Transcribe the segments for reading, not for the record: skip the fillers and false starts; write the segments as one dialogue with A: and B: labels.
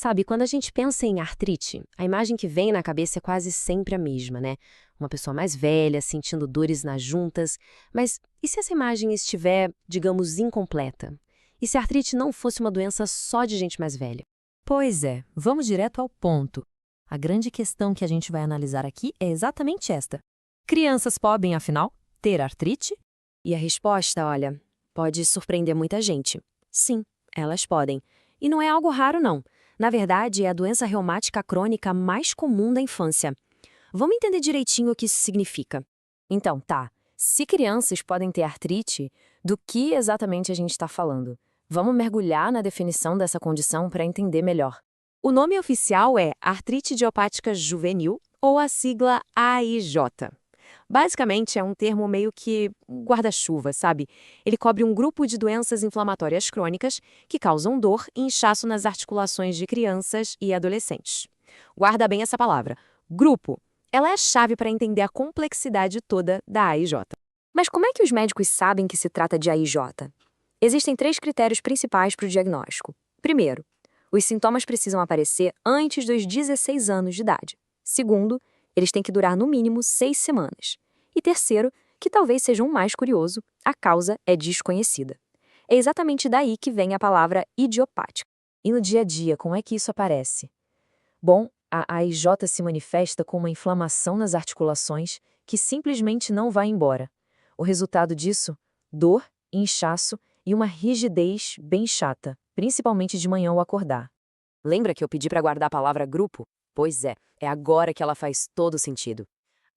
A: Sabe, quando a gente pensa em artrite, a imagem que vem na cabeça é quase sempre a mesma, né? Uma pessoa mais velha, sentindo dores nas juntas. Mas e se essa imagem estiver, digamos, incompleta? E se a artrite não fosse uma doença só de gente mais velha?
B: Pois é, vamos direto ao ponto. A grande questão que a gente vai analisar aqui é exatamente esta. Crianças podem, afinal, ter artrite?
A: E a resposta, olha, pode surpreender muita gente. Sim, elas podem. E não é algo raro, não. Na verdade, é a doença reumática crônica mais comum da infância. Vamos entender direitinho o que isso significa.
C: Então, tá. Se crianças podem ter artrite, do que exatamente a gente está falando? Vamos mergulhar na definição dessa condição para entender melhor.
A: O nome oficial é artrite idiopática juvenil, ou a sigla AIJ. Basicamente, é um termo meio que guarda-chuva, sabe? Ele cobre um grupo de doenças inflamatórias crônicas que causam dor e inchaço nas articulações de crianças e adolescentes. Guarda bem essa palavra. Grupo. Ela é a chave para entender a complexidade toda da AIJ.
C: Mas como é que os médicos sabem que se trata de AIJ? Existem 3 critérios principais para o diagnóstico. Primeiro, os sintomas precisam aparecer antes dos 16 anos de idade. Segundo, eles têm que durar no mínimo 6 semanas. E terceiro, que talvez seja um mais curioso, a causa é desconhecida. É exatamente daí que vem a palavra idiopática.
B: E no dia a dia, como é que isso aparece? Bom, a AIJ se manifesta com uma inflamação nas articulações que simplesmente não vai embora. O resultado disso? Dor, inchaço e uma rigidez bem chata, principalmente de manhã ao acordar.
A: Lembra que eu pedi para guardar a palavra grupo? Pois é agora que ela faz todo sentido.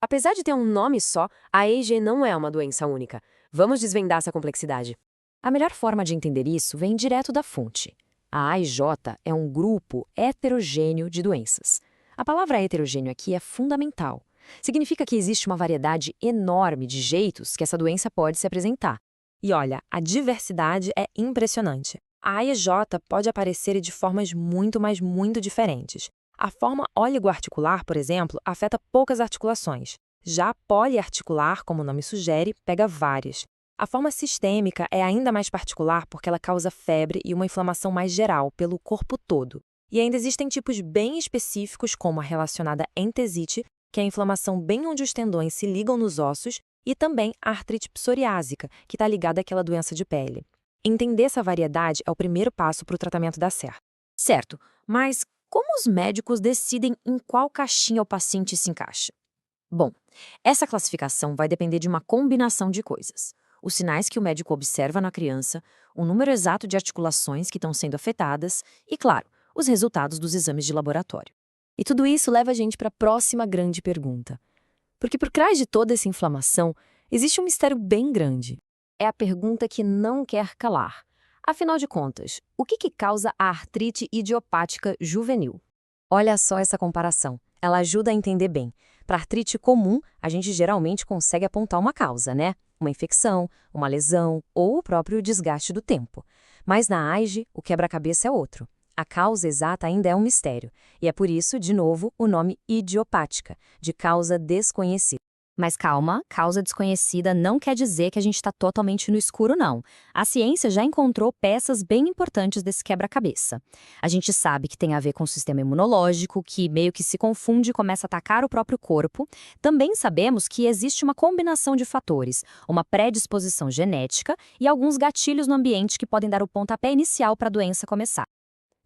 A: Apesar de ter um nome só, a EG não é uma doença única. Vamos desvendar essa complexidade.
B: A melhor forma de entender isso vem direto da fonte. A AIJ é um grupo heterogêneo de doenças. A palavra heterogêneo aqui é fundamental. Significa que existe uma variedade enorme de jeitos que essa doença pode se apresentar. E olha, a diversidade é impressionante. A AIJ pode aparecer de formas muito, mas muito diferentes. A forma oligoarticular, por exemplo, afeta poucas articulações. Já a poliarticular, como o nome sugere, pega várias. A forma sistêmica é ainda mais particular porque ela causa febre e uma inflamação mais geral pelo corpo todo. E ainda existem tipos bem específicos, como a relacionada entesite, que é a inflamação bem onde os tendões se ligam nos ossos, e também a artrite psoriásica, que está ligada àquela doença de pele. Entender essa variedade é o primeiro passo para o tratamento dar certo.
C: Certo, mas como os médicos decidem em qual caixinha o paciente se encaixa? Bom, essa classificação vai depender de uma combinação de coisas. Os sinais que o médico observa na criança, o número exato de articulações que estão sendo afetadas e, claro, os resultados dos exames de laboratório.
B: E tudo isso leva a gente para a próxima grande pergunta. Porque por trás de toda essa inflamação, existe um mistério bem grande. É a pergunta que não quer calar. Afinal de contas, o que causa a artrite idiopática juvenil? Olha só essa comparação. Ela ajuda a entender bem. Para artrite comum, a gente geralmente consegue apontar uma causa, né? Uma infecção, uma lesão ou o próprio desgaste do tempo. Mas na AIJ, o quebra-cabeça é outro. A causa exata ainda é um mistério. E é por isso, de novo, o nome idiopática, de causa desconhecida.
C: Mas calma, causa desconhecida não quer dizer que a gente está totalmente no escuro, não. A ciência já encontrou peças bem importantes desse quebra-cabeça. A gente sabe que tem a ver com o sistema imunológico, que meio que se confunde e começa a atacar o próprio corpo. Também sabemos que existe uma combinação de fatores, uma predisposição genética e alguns gatilhos no ambiente que podem dar o pontapé inicial para a doença começar.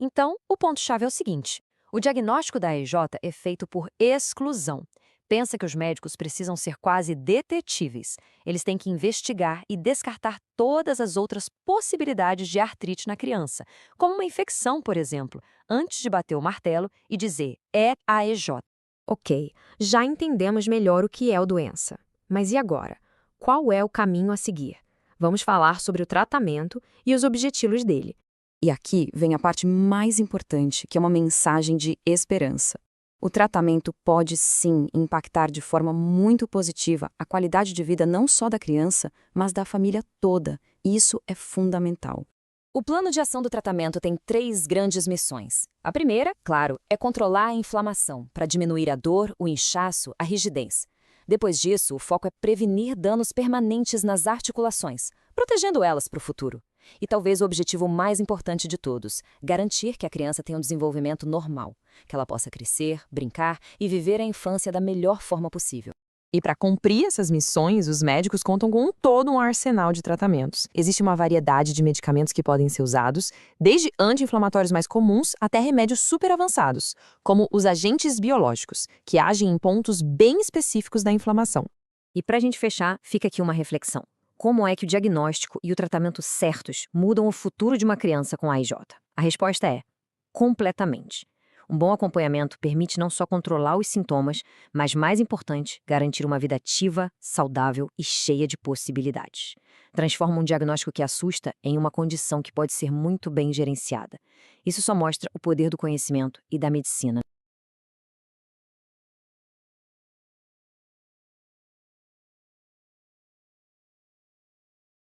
C: Então, o ponto-chave é o seguinte: o diagnóstico da AIJ é feito por exclusão. Pensa que os médicos precisam ser quase detetíveis. Eles têm que investigar e descartar todas as outras possibilidades de artrite na criança, como uma infecção, por exemplo, antes de bater o martelo e dizer é AIJ.
A: Ok, já entendemos melhor o que é a doença. Mas e agora? Qual é o caminho a seguir? Vamos falar sobre o tratamento e os objetivos dele.
D: E aqui vem a parte mais importante, que é uma mensagem de esperança. O tratamento pode, sim, impactar de forma muito positiva a qualidade de vida não só da criança, mas da família toda. E isso é fundamental.
C: O plano de ação do tratamento tem 3 grandes missões. A primeira, claro, é controlar a inflamação, para diminuir a dor, o inchaço, a rigidez. Depois disso, o foco é prevenir danos permanentes nas articulações, protegendo elas para o futuro.
B: E talvez o objetivo mais importante de todos, garantir que a criança tenha um desenvolvimento normal, que ela possa crescer, brincar e viver a infância da melhor forma possível.
E: E para cumprir essas missões, os médicos contam com todo um arsenal de tratamentos. Existe uma variedade de medicamentos que podem ser usados, desde anti-inflamatórios mais comuns até remédios super avançados, como os agentes biológicos, que agem em pontos bem específicos da inflamação.
C: E para a gente fechar, fica aqui uma reflexão. Como é que o diagnóstico e o tratamento certos mudam o futuro de uma criança com AIJ? A resposta é: completamente. Um bom acompanhamento permite não só controlar os sintomas, mas, mais importante, garantir uma vida ativa, saudável e cheia de possibilidades. Transforma um diagnóstico que assusta em uma condição que pode ser muito bem gerenciada. Isso só mostra o poder do conhecimento e da medicina.